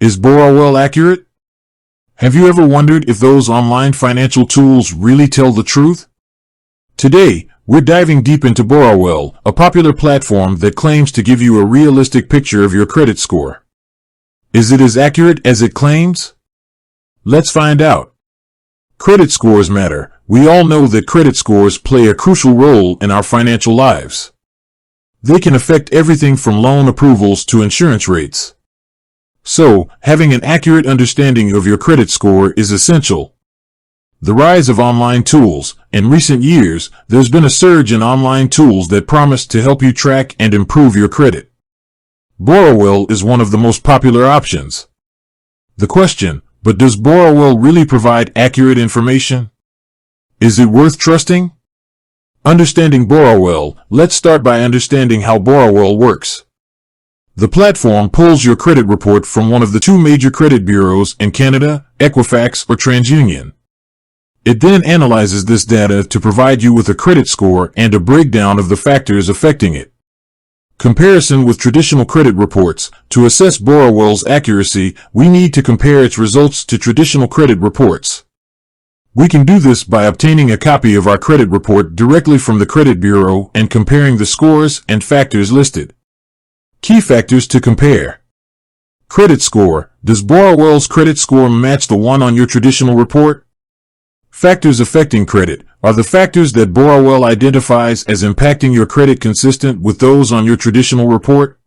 Is Borrowell accurate? Have you ever wondered if those online financial tools really tell the truth? Today, we're diving deep into Borrowell, a popular platform that claims to give you a realistic picture of your credit score. Is it as accurate as it claims? Let's find out. Credit scores matter. We all know that credit scores play a crucial role in our financial lives. They can affect everything from loan approvals to insurance rates. So, having an accurate understanding of your credit score is essential. The rise of online tools. In recent years, there's been a surge in online tools that promise to help you track and improve your credit. Borrowell is one of the most popular options. The question, but does Borrowell really provide accurate information? Is it worth trusting? Understanding Borrowell. Let's start by understanding how Borrowell works. The platform pulls your credit report from one of the two major credit bureaus in Canada, Equifax or TransUnion. It then analyzes this data to provide you with a credit score and a breakdown of the factors affecting it. Comparison with traditional credit reports. To assess Borrowell's accuracy, we need to compare its results to traditional credit reports. We can do this by obtaining a copy of our credit report directly from the credit bureau and comparing the scores and factors listed. Key factors to compare. Credit score. Does Borrowell's credit score match the one on your traditional report? Factors affecting credit. Are the factors that Borrowell identifies as impacting your credit consistent with those on your traditional report?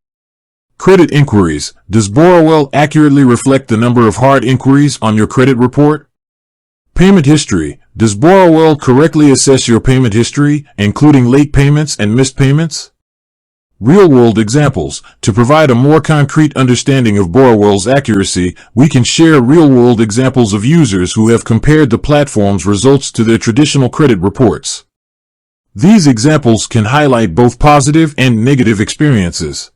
Credit inquiries. Does Borrowell accurately reflect the number of hard inquiries on your credit report? Payment history. Does Borrowell correctly assess your payment history, including late payments and missed payments? Real-world examples. To provide a more concrete understanding of Borrowell's accuracy, we can share real-world examples of users who have compared the platform's results to their traditional credit reports. These examples can highlight both positive and negative experiences.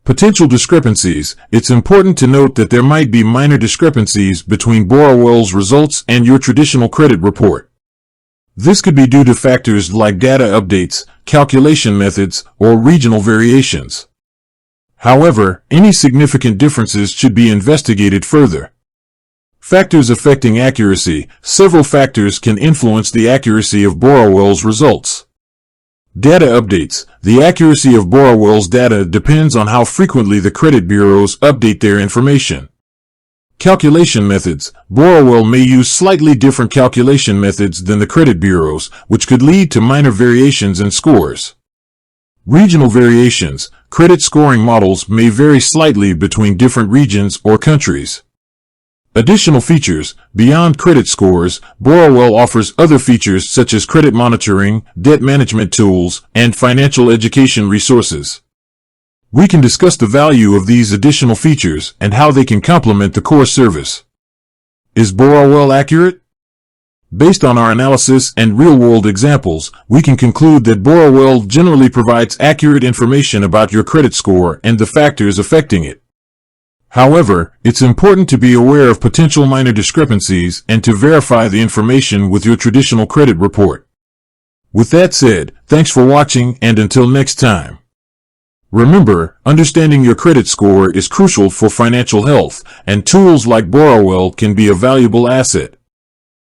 Potential discrepancies. It's important to note that there might be minor discrepancies between Borrowell's results and your traditional credit report. This could be due to factors like data updates, calculation methods, or regional variations. However, any significant differences should be investigated further. Factors affecting accuracy. Several factors can influence the accuracy of Borrowell's results. Data updates. The accuracy of Borrowell's data depends on how frequently the credit bureaus update their information. Calculation methods. Borrowell may use slightly different calculation methods than the credit bureaus, which could lead to minor variations in scores. Regional variations. Credit scoring models may vary slightly between different regions or countries. Additional features. Beyond credit scores, Borrowell offers other features such as credit monitoring, debt management tools, and financial education resources. We can discuss the value of these additional features and how they can complement the core service. Is Borrowell accurate? Based on our analysis and real-world examples, we can conclude that Borrowell generally provides accurate information about your credit score and the factors affecting it. However, it's important to be aware of potential minor discrepancies and to verify the information with your traditional credit report. With that said, thanks for watching, and until next time. Remember, understanding your credit score is crucial for financial health, and tools like Borrowell can be a valuable asset.